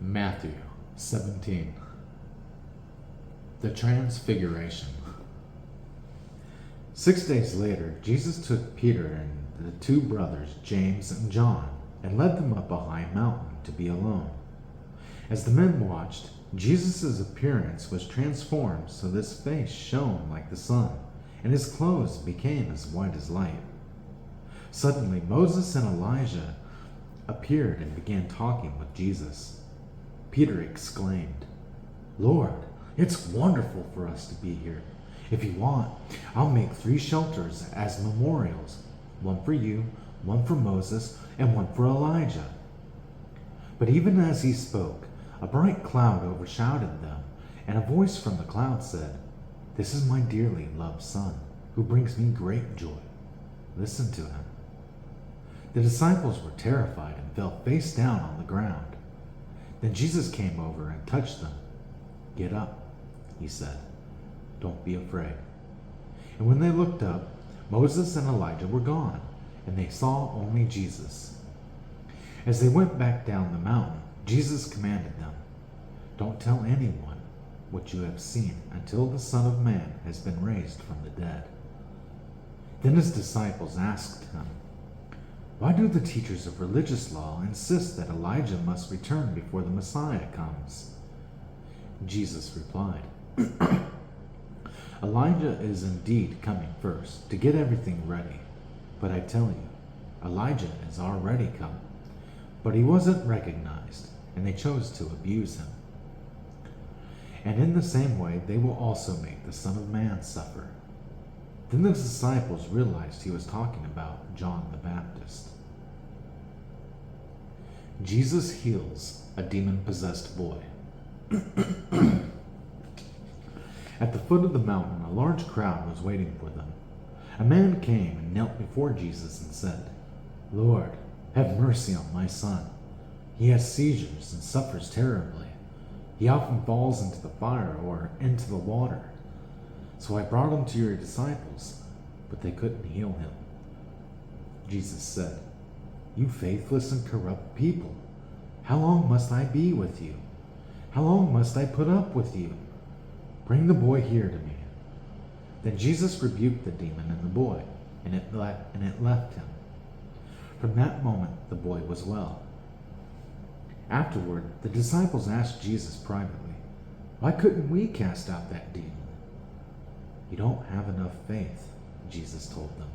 Matthew 17. The Transfiguration. 6 days later, Jesus took Peter and the two brothers, James and John, and led them up a high mountain to be alone. As the men watched, Jesus' appearance was transformed so that his face shone like the sun, and his clothes became as white as light. Suddenly, Moses and Elijah appeared and began talking with Jesus. Peter exclaimed, "Lord, it's wonderful for us to be here. If you want, I'll make 3 shelters as memorials, one for you, one for Moses, and one for Elijah." But even as he spoke, a bright cloud overshadowed them, and a voice from the cloud said, "This is my dearly loved son, who brings me great joy. Listen to him." The disciples were terrified and fell face down on the ground. Then Jesus came over and touched them. "Get up," he said. "Don't be afraid." And when they looked up, Moses and Elijah were gone, and they saw only Jesus. As they went back down the mountain, Jesus commanded them, "Don't tell anyone what you have seen until the Son of Man has been raised from the dead." Then his disciples asked him, "Why do the teachers of religious law insist that Elijah must return before the Messiah comes?" Jesus replied, "Elijah is indeed coming first to get everything ready. But I tell you, Elijah is already come. But he wasn't recognized, and they chose to abuse him. And in the same way, they will also make the Son of Man suffer." Then the disciples realized he was talking about John the Baptist. Jesus heals a demon-possessed boy. At the foot of the mountain, a large crowd was waiting for them. A man came and knelt before Jesus and said, "Lord, have mercy on my son. He has seizures and suffers terribly. He often falls into the fire or into the water. So I brought him to your disciples, but they couldn't heal him." Jesus said, "You faithless and corrupt people, how long must I be with you? How long must I put up with you? Bring the boy here to me." Then Jesus rebuked the demon in the boy, and it left him. From that moment, the boy was well. Afterward, the disciples asked Jesus privately, "Why couldn't we cast out that demon?" "You don't have enough faith," Jesus told them.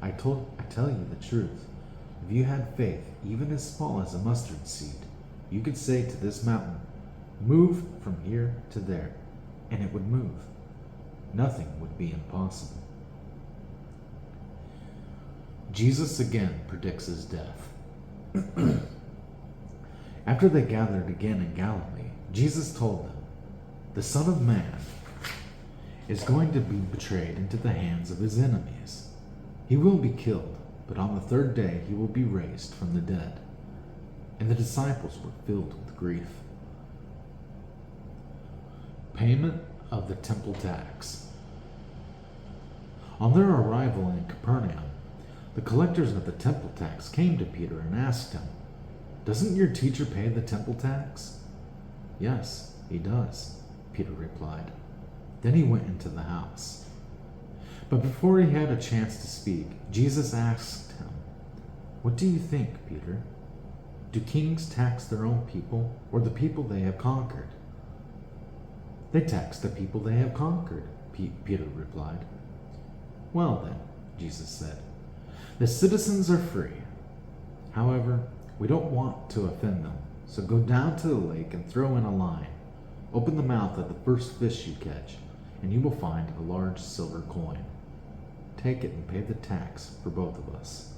I tell you the truth. If you had faith, even as small as a mustard seed, you could say to this mountain, 'Move from here to there,' and it would move. Nothing would be impossible. Jesus again predicts his death. After they gathered again in Galilee, Jesus told them, "The Son of Man is going to be betrayed into the hands of his enemies. He will be killed, but on the 3rd day he will be raised from the dead." And the disciples were filled with grief. Payment of the temple tax. On their arrival in Capernaum, the collectors of the temple tax came to Peter and asked him, "Doesn't your teacher pay the temple tax?" "Yes, he does," Peter replied. Then he went into the house. But before he had a chance to speak, Jesus asked him, "What do you think, Peter? Do kings tax their own people or the people they have conquered?" "They tax the people they have conquered," Peter replied. "Well then," Jesus said, "the citizens are free. However, we don't want to offend them, so go down to the lake and throw in a line. Open the mouth of the first fish you catch, and you will find a large silver coin. Take it and pay the tax for both of us."